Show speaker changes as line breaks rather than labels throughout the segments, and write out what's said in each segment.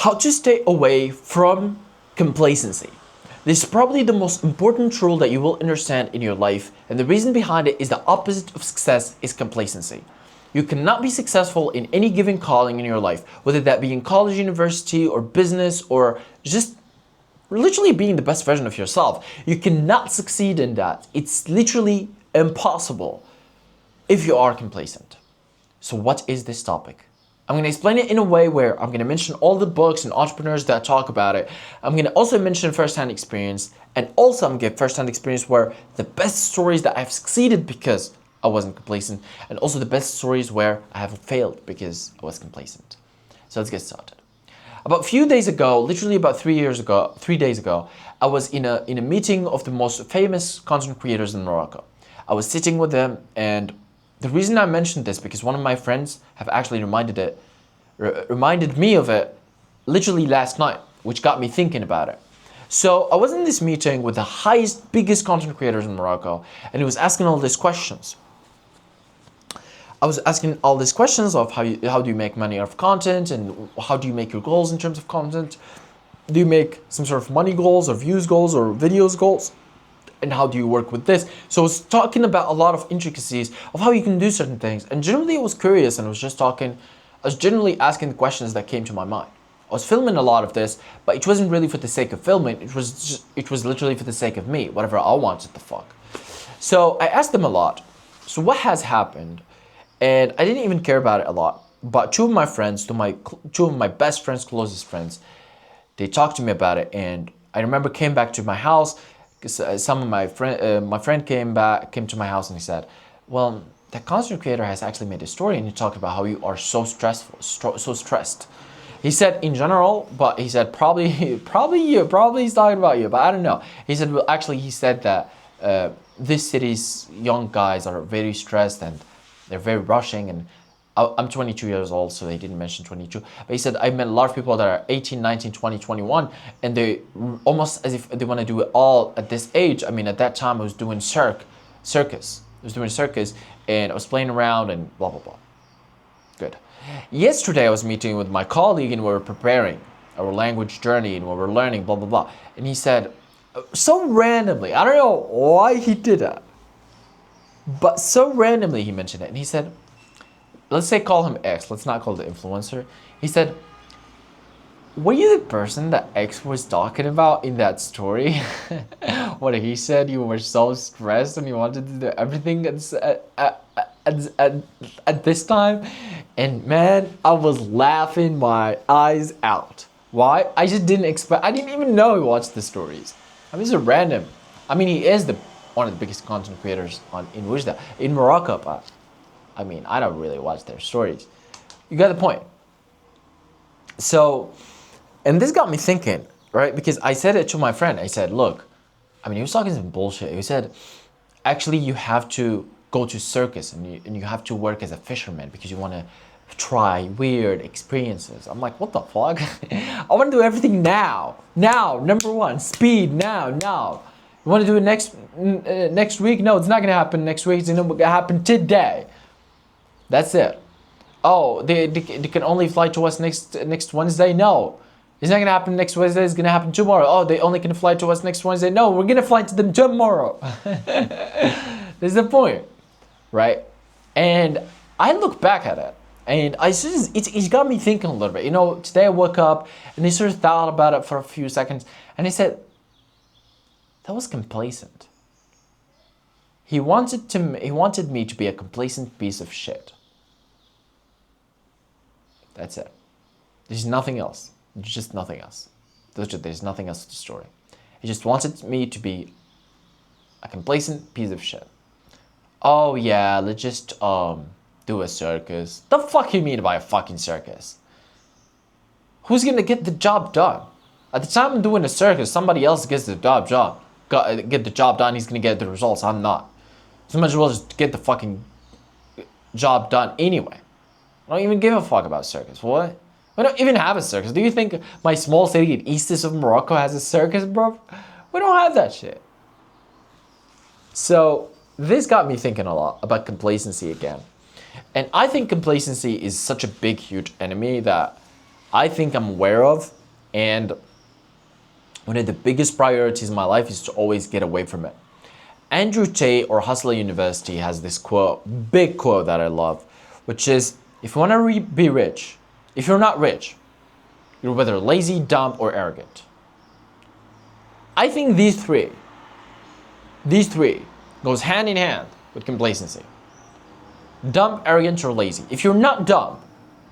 How to stay away from complacency. This is probably the most important rule that you will understand in your life, and the reason behind it is the opposite of success is complacency. You cannot be successful in any given calling in your life, whether that be in college, university, or business, or just literally being the best version of yourself. You cannot succeed in that. It's literally impossible if you are complacent. So what is this topic? I'm going to explain it in a way where I'm going to mention all the books and entrepreneurs that talk about it. I'm going to also mention first-hand experience, and also I'm going to give first-hand experience where the best stories that I've succeeded because I wasn't complacent, and also the best stories where I have failed because I was complacent. So let's get started. About a few days ago, literally about 3 days ago, I was in a meeting of the most famous content creators in Morocco. I was sitting with them, and the reason I mentioned this because one of my friends have actually reminded me of it literally last night, which got me thinking about it. So I was in this meeting with the biggest content creators in Morocco, and he was asking all these questions. I was asking all these questions of how do you make money out of content, and how do you make your goals in terms of content? Do you make some sort of money goals or views goals or videos goals? And how do you work with this? So I was talking about a lot of intricacies of how you can do certain things. And generally I was curious, and I was generally asking the questions that came to my mind. I was filming a lot of this, but it wasn't really for the sake of filming. It was literally for the sake of me, whatever I wanted the fuck. So I asked them a lot. So what has happened? And I didn't even care about it a lot. But two of my friends, two of my best friends, closest friends, they talked to me about it. And I remember came back to my house. Some of my friend came to my house and he said, well, that content creator has actually made a story and he talked about how you are so stressed. He said in general, but he said probably he's talking about you, but I don't know. He said, well, actually he said that this city's young guys are very stressed and they're very rushing, and I'm 22 years old, so they didn't mention 22. But he said, I met a lot of people that are 18, 19, 20, 21, and they almost as if they want to do it all at this age. I mean, at that time I was doing circus. I was doing circus, and I was playing around and blah, blah, blah. Good. Yesterday I was meeting with my colleague and we were preparing our language journey and we were learning, blah, blah, blah. And he said, so randomly, I don't know why he did that, but so randomly he mentioned it. And he said, let's say call him X, let's not call the influencer. He said, were you the person that X was talking about in that story? What he said, you were so stressed and you wanted to do everything at this time. And man, I was laughing my eyes out. Why? I just didn't expect, I didn't even know he watched the stories. I mean, it's a random. I mean, he is one of the biggest content creators in WhiTeeee, in Morocco, but I mean, I don't really watch their stories. You got the point. So, and this got me thinking, right? Because I said it to my friend. I said, look, I mean, he was talking some bullshit. He said, actually, you have to go to circus and you have to work as a fisherman because you want to try weird experiences. I'm like, what the fuck? I want to do everything now. Now, number one, speed, now. You want to do it next week? No, it's not going to happen next week. It's going to happen today. That's it. Oh, they can only fly to us next Wednesday? No. It's not going to happen next Wednesday. It's going to happen tomorrow. Oh, they only can fly to us next Wednesday? No, we're going to fly to them tomorrow. That's the point, right? And I look back at it, and it got me thinking a little bit. You know, today I woke up, and I sort of thought about it for a few seconds, and I said, that was complacent. He wanted me to be a complacent piece of shit. That's it. There's nothing else. There's just nothing else. There's nothing else to the story. He just wanted me to be a complacent piece of shit. Oh yeah, let's just do a circus. The fuck you mean by a fucking circus? Who's gonna get the job done? At the time I'm doing a circus, somebody else gets the job done. He's gonna get the results. I'm not. So might as well just get the fucking job done anyway. I don't even give a fuck about circus. What? We don't even have a circus. Do you think my small city in east of Morocco has a circus, bro? We don't have that shit. So this got me thinking a lot about complacency again. And I think complacency is such a big, huge enemy that I think I'm aware of, and one of the biggest priorities in my life is to always get away from it. Andrew Tate or Hustler University has this quote, big quote that I love, which is, if you want to be rich, if you're not rich, you're whether lazy, dumb, or arrogant. I think these three goes hand in hand with complacency. Dumb, arrogant, or lazy. If you're not dumb,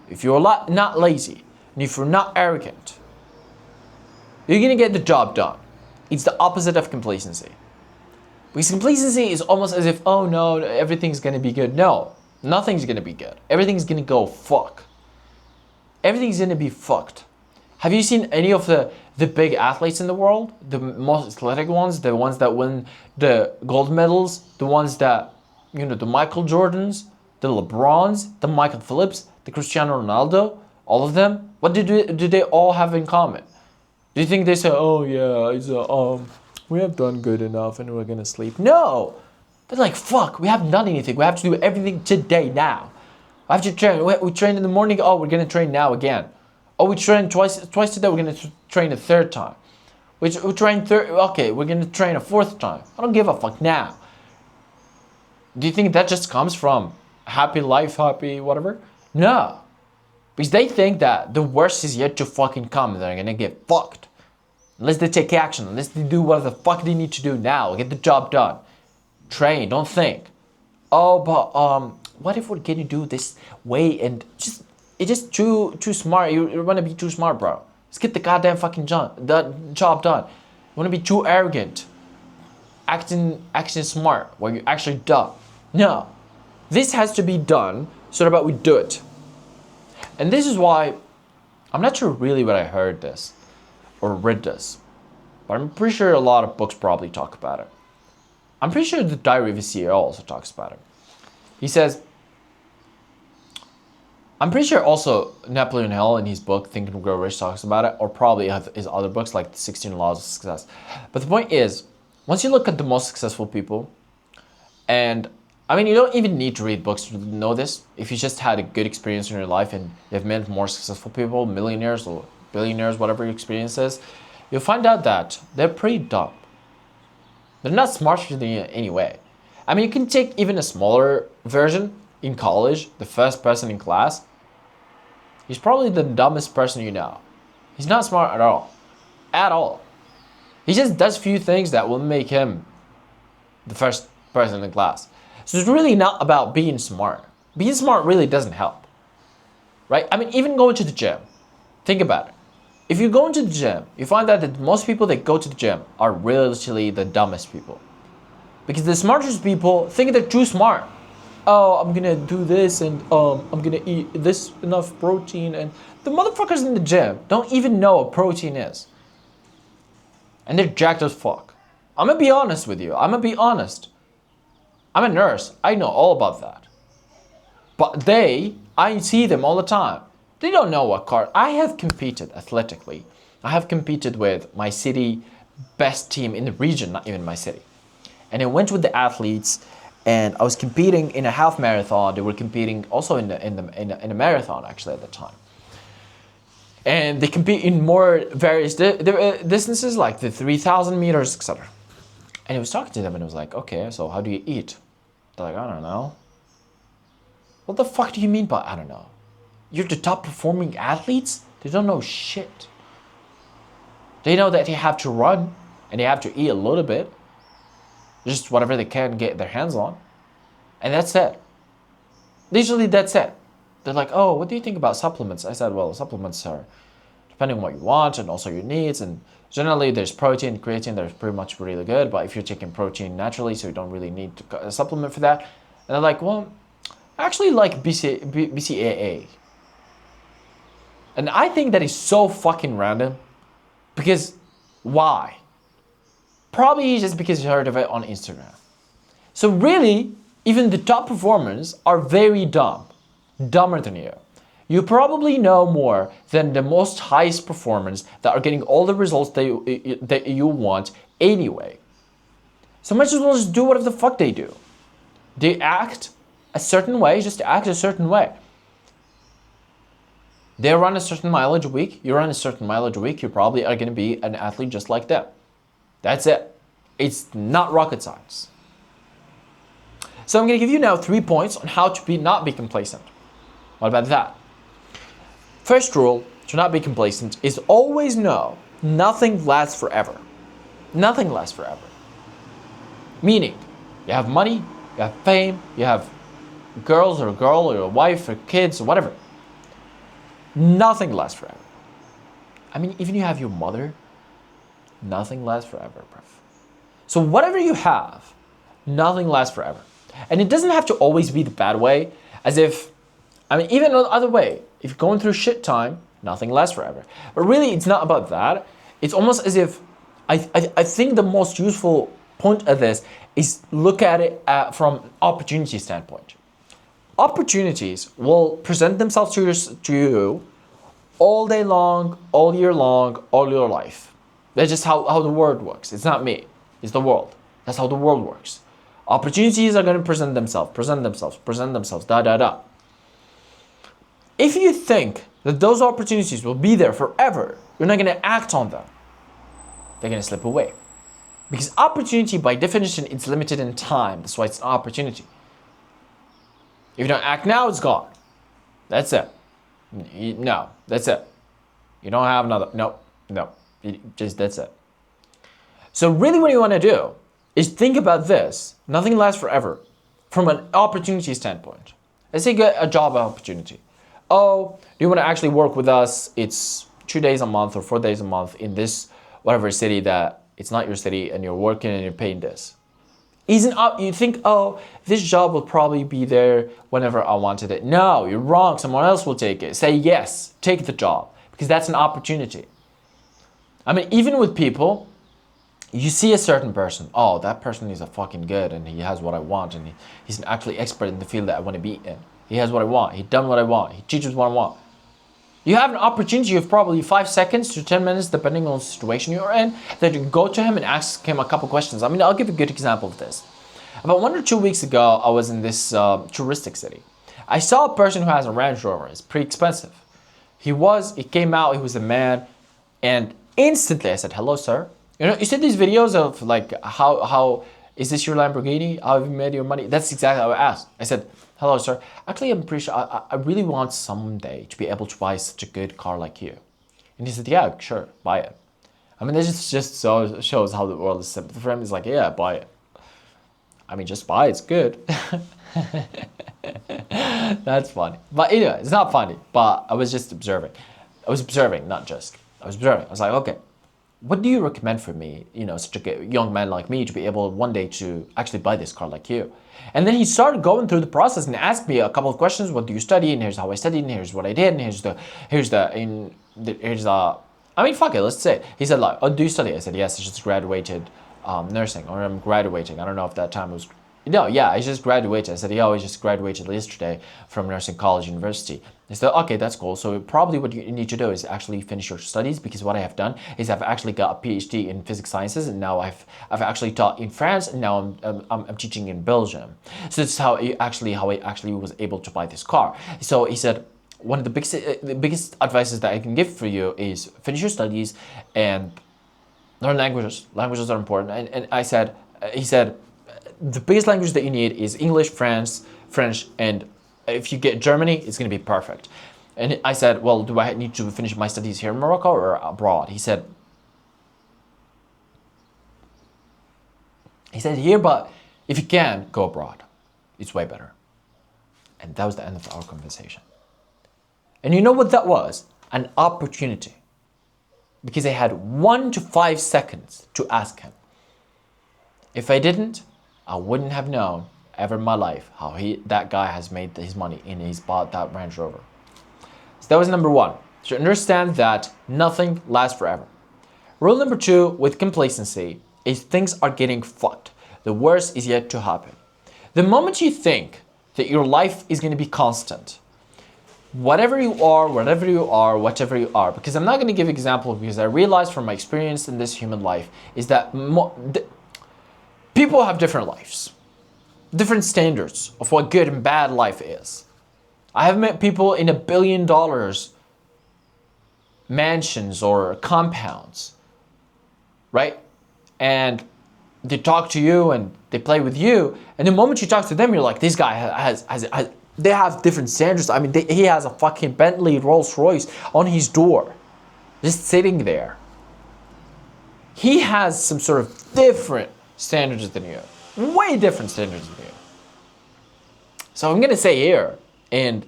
if you're not lazy, and if you're not arrogant, you're gonna get the job done. It's the opposite of complacency. Because complacency is almost as if, oh no, everything's gonna be good. No, nothing's gonna be good. Everything's gonna go fuck. Everything's gonna be fucked. Have you seen any of the big athletes in the world? The most athletic ones, the ones that win the gold medals, the ones that, you know, the Michael Jordans, the LeBrons, the Michael Phillips, the Cristiano Ronaldo, all of them? What do they all have in common? Do you think they say, oh yeah, we have done good enough and we're gonna sleep? No! They're like, fuck, we haven't done anything. We have to do everything today, now. I have to train. We train in the morning, oh, we're gonna train now again. Oh, we train twice today, we're gonna train a third time. We train okay, we're gonna train a fourth time. I don't give a fuck now. Do you think that just comes from happy life, happy whatever? No. Because they think that the worst is yet to fucking come and they're gonna get fucked. Unless they take action, unless they do what the fuck they need to do now, get the job done. Train, don't think. Oh, but what if we're gonna do this way and it's just too smart. You wanna be too smart, bro. Let's get the goddamn fucking job done. You wanna be too arrogant, acting smart while you're actually dumb. No, this has to be done so that we do it. And this is why I'm not sure really what I heard this or read this, but I'm pretty sure a lot of books probably talk about it. I'm pretty sure the Diary of a CEO also talks about it. He says, I'm pretty sure also Napoleon Hill in his book Think and Grow Rich talks about it, or probably his other books like the 16 Laws of Success. But the point is, once you look at the most successful people, and I mean, you don't even need to read books to know this. If you just had a good experience in your life and you've met more successful people, millionaires or billionaires, whatever your experience is, you'll find out that they're pretty dumb. They're not smarter than you anyway. I mean, you can take even a smaller version in college, the first person in class. He's probably the dumbest person you know. He's not smart at all. At all. He just does few things that will make him the first person in class. So it's really not about being smart. Being smart really doesn't help. Right? I mean, even going to the gym. Think about it. If you go into the gym, you find out that most people that go to the gym are really the dumbest people. Because the smartest people think they're too smart. Oh, I'm gonna do this and I'm gonna eat this enough protein, and the motherfuckers in the gym don't even know what protein is. And they're jacked as fuck. I'm gonna be honest with you. I'm gonna be honest. I'm a nurse. I know all about that. But I see them all the time. They don't know what car. I have competed athletically. I have competed with my city best team in the region, not even my city. And I went with the athletes, and I was competing in a half marathon. They were competing also in a marathon actually at the time. And they compete in more various distances, like the 3,000 meters, etc. And I was talking to them, and I was like, okay, so how do you eat? They're like, I don't know. What the fuck do you mean by I don't know? You're the top performing athletes? They don't know shit. They know that they have to run and they have to eat a little bit. Just whatever they can get their hands on. And that's it. Usually that's it. They're like, oh, what do you think about supplements? I said, well, supplements are depending on what you want and also your needs. And generally there's protein, creatine, they're pretty much really good. But if you're taking protein naturally, so you don't really need to supplement for that. And they're like, well, I actually like BCAA. And I think that is so fucking random. Because why? Probably just because you heard of it on Instagram. So really, even the top performers are very dumb. Dumber than you. You probably know more than the most highest performers that are getting all the results that you want anyway. So might as well just do whatever the fuck they do. They act a certain way, just act a certain way. They run a certain mileage a week, you run a certain mileage a week, you probably are going to be an athlete just like them. That's it. It's not rocket science. So I'm going to give you now 3 points on how to not be complacent. What about that? First rule to not be complacent is always know nothing lasts forever. Nothing lasts forever. Meaning, you have money, you have fame, you have girls or a girl or a wife or kids or whatever. Nothing lasts forever. I mean, even you have your mother, nothing lasts forever, bruv. So whatever you have, nothing lasts forever. And it doesn't have to always be the bad way, as if, I mean, even the other way, if you're going through shit time, nothing lasts forever. But really, it's not about that. It's almost as if, I think the most useful point of this is look at it from opportunity standpoint. Opportunities will present themselves to you all day long, all year long, all your life. That's just how the world works. It's not me, it's the world. That's how the world works. Opportunities are going to present themselves, da da da. If you think that those opportunities will be there forever, you're not going to act on them. They're going to slip away. Because opportunity, by definition, it's limited in time. That's why it's an opportunity. If you don't act now, it's gone. That's it. No, that's it. You don't have another. No. That's it. So really what you want to do is think about this. Nothing lasts forever from an opportunity standpoint. Let's say you get a job opportunity. Oh, do you want to actually work with us? It's 2 days a month or 4 days a month in this whatever city that it's not your city, and you're working and you're paying this. You think, oh, this job will probably be there whenever I wanted it. No, you're wrong. Someone else will take it. Say yes, take the job, because that's an opportunity. I mean, even with people, you see a certain person. Oh, that person is a fucking good, and he has what I want, and he's an actually expert in the field that I want to be in. He has what I want. He done what I want. He teaches what I want. You have an opportunity of probably 5 seconds to 10 minutes, depending on the situation you're in, that you go to him and ask him a couple questions. I mean, I'll give a good example of this. About 1 or 2 weeks ago, I was in this touristic city. I saw a person who has a Range Rover. It's pretty expensive. He came out, he was a man, and instantly I said, hello, sir. You see these videos of like, how is this your Lamborghini? How have you made your money? That's exactly how I asked. I said, hello, sir. Actually, I'm pretty sure I really want someday to be able to buy such a good car like you. And he said, yeah, sure, buy it. I mean, this just shows how the world is simple. For him, it's like, yeah, buy it. I mean, just buy it, it's good. That's funny. But anyway, it's not funny, but I was just observing. I was observing. I was like, okay, what do you recommend for me, such a young man like me, to be able one day to actually buy this car like you? And then he started going through the process and asked me a couple of questions. What do you study? And here's how I studied, and here's what I did, and I mean, fuck it, let's say. He said, like, oh, do you study? I said, yes, I just graduated nursing, or I'm graduating. I don't know if that time was, no, yeah, I just graduated. I said, yeah, I just graduated yesterday from nursing college, university. He said, okay, that's cool. So probably what you need to do is actually finish your studies, because what I have done is I've actually got a PhD in physics sciences, and now I've actually taught in France, and now I'm teaching in Belgium. So this is how I actually was able to buy this car. So he said, one of the biggest advices that I can give for you is finish your studies and learn languages. Languages are important. And he said, the biggest language that you need is English, French, and if you get Germany, it's going to be perfect. And I said, well, do I need to finish my studies here in Morocco or abroad? He said here, but if you can, go abroad. It's way better. And that was the end of our conversation. And you know what that was? An opportunity. Because I had 1 to 5 seconds to ask him. If I didn't, I wouldn't have known ever in my life how that guy has made his money and he's bought that Range Rover. So that was number 1. To understand that nothing lasts forever. Rule number 2 with complacency is things are getting fucked. The worst is yet to happen. The moment you think that your life is going to be constant, whatever you are, because I'm not going to give examples, because I realized from my experience in this human life is that people have different lives, different standards of what good and bad life is. I have met people in $1 billion mansions or compounds, right? And they talk to you and they play with you, and the moment you talk to them, you're like, this guy has they have different standards. I mean, he has a fucking Bentley Rolls Royce on his door, just sitting there. He has some sort of different standards than you, way different standards than you. So I'm gonna say here, and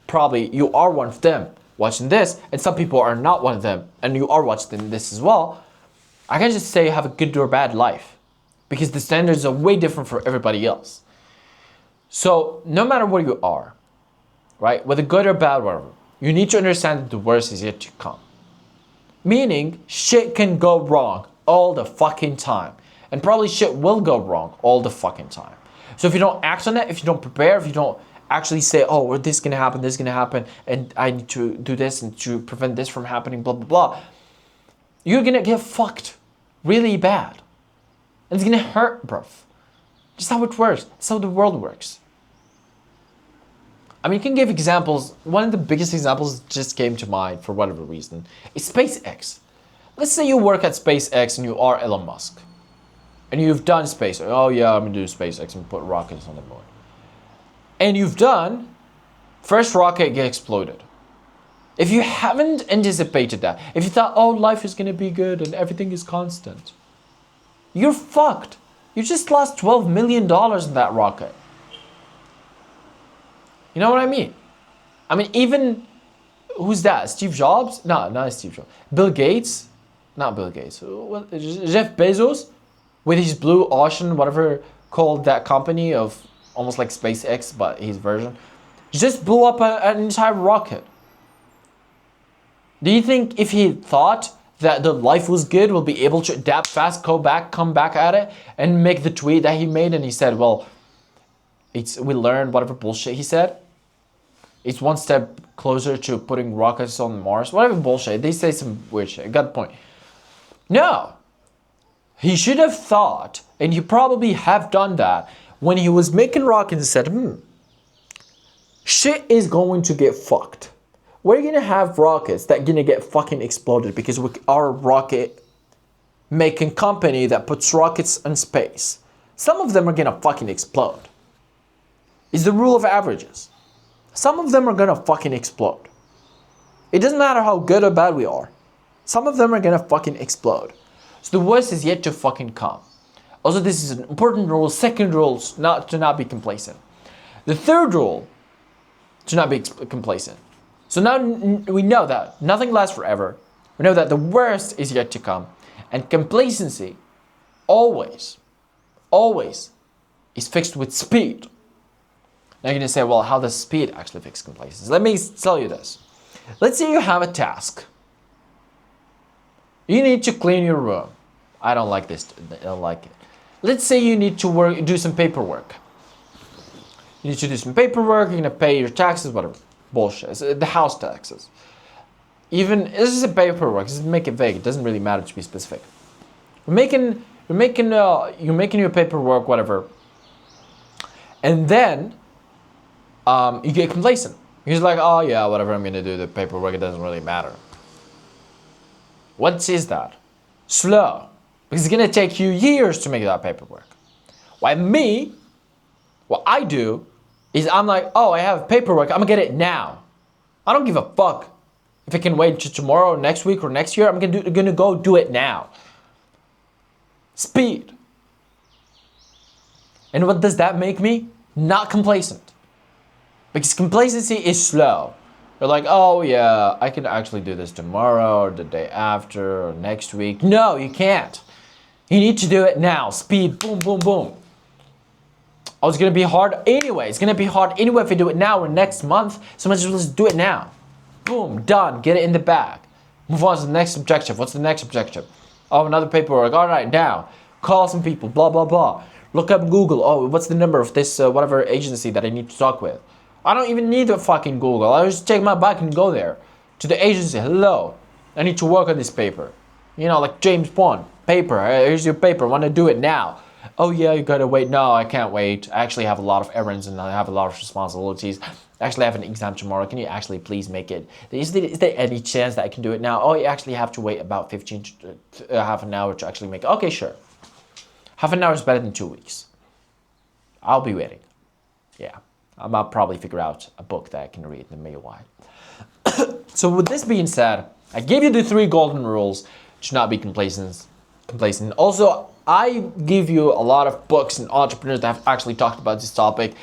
probably you are one of them watching this, and some people are not one of them, and you are watching this as well. I can just say you have a good or bad life, because the standards are way different for everybody else. So no matter where you are, right, whether good or bad, whatever, you need to understand that the worst is yet to come. Meaning, shit can go wrong all the fucking time. And probably shit will go wrong all the fucking time. So if you don't act on it, if you don't prepare, if you don't actually say, oh, well, this is gonna happen, and I need to do this and to prevent this from happening, blah, blah, blah, you're gonna get fucked really bad. And it's gonna hurt, bruv. Just how it works. That's how the world works. I mean, you can give examples. One of the biggest examples just came to mind for whatever reason is SpaceX. Let's say you work at SpaceX and you are Elon Musk. And you've done space. Oh yeah, I'm gonna do SpaceX and put rockets on the moon. And you've done, first rocket get exploded. If you haven't anticipated that, if you thought, oh, life is gonna be good and everything is constant, you're fucked. You just lost $12 million in that rocket. You know what I mean? I mean, even, who's that? Steve Jobs? No, not Steve Jobs. Bill Gates? Not Bill Gates. Jeff Bezos, with his Blue Ocean, whatever called that company of almost like SpaceX, but his version, just blew up an entire rocket. Do you think if he thought that the life was good, will be able to adapt fast, come back at it, and make the tweet that he made, and he said, well, we learned whatever bullshit he said. It's one step closer to putting rockets on Mars, whatever bullshit. They say some weird shit. Got the point. No. He should have thought, and he probably have done that, when he was making rockets and said, shit is going to get fucked. We're gonna have rockets that gonna get fucking exploded because we are a rocket making company that puts rockets in space. Some of them are gonna fucking explode. It's the rule of averages. Some of them are gonna fucking explode. It doesn't matter how good or bad we are. Some of them are gonna fucking explode. So the worst is yet to fucking come. Also, this is an important rule. Second rule, to not be complacent. The third rule, to not be complacent. So now we know that nothing lasts forever. We know that the worst is yet to come. And complacency always is fixed with speed. Now you're going to say, well, how does speed actually fix complacency? Let me tell you this. Let's say you have a task. You need to clean your room. I don't like this. I don't like it. Let's say you need to do some paperwork. You need to do some paperwork. You're going to pay your taxes, whatever. Bullshit. It's the house taxes. Even this is a paperwork. Just make it vague. It doesn't really matter to be specific. You're making your paperwork, whatever, and then you get complacent. You're just like, oh yeah, whatever. I'm gonna do the paperwork. It doesn't really matter. What is that? Slow, because it's gonna take you years to make that paperwork. What I do is I'm like, oh, I have paperwork, I'm gonna get it now. I don't give a fuck if it can wait till tomorrow, next week, or next year. I'm gonna go do it now. Speed. And what does that make me? Not complacent. Because complacency is slow. You're like, oh yeah, I can actually do this tomorrow, or the day after, or next week. No, you can't. You need to do it now. Speed, boom, boom, boom. Oh, it's gonna be hard anyway. It's gonna be hard anyway if I do it now or next month. So much as well just do it now. Boom, done. Get it in the bag. Move on to the next objective. What's the next objective? Oh, another paperwork. All right, now call some people. Blah blah blah. Look up Google. Oh, what's the number of this whatever agency that I need to talk with? I don't even need to fucking Google. I just take my bike and go there to the agency. Hello, I need to work on this paper. You know, like James Bond paper. Here's your paper. I want to do it now. Oh yeah, you gotta wait. No, I can't wait. I actually have a lot of errands and I have a lot of responsibilities. I actually have an exam tomorrow. Can you actually please make it? Is there any chance that I can do it now? Oh, you actually have to wait about 15 to half an hour to actually make it. Okay, sure. Half an hour is better than 2 weeks. I'll be waiting. Yeah, I'll probably figure out a book that I can read in the meanwhile. So with this being said, I gave you the 3 golden rules to not be complacent. Also, I give you a lot of books and entrepreneurs that have actually talked about this topic.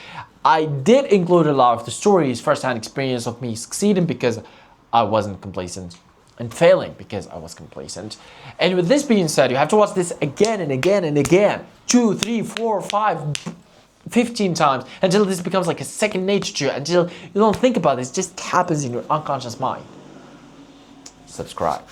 I did include a lot of the stories, first-hand experience of me succeeding because I wasn't complacent and failing because I was complacent. And with this being said, you have to watch this again and again and again, 2, 3, 4, 5, 15 times until this becomes like a second nature to you, until you don't think about this, it just happens in your unconscious mind. Subscribe.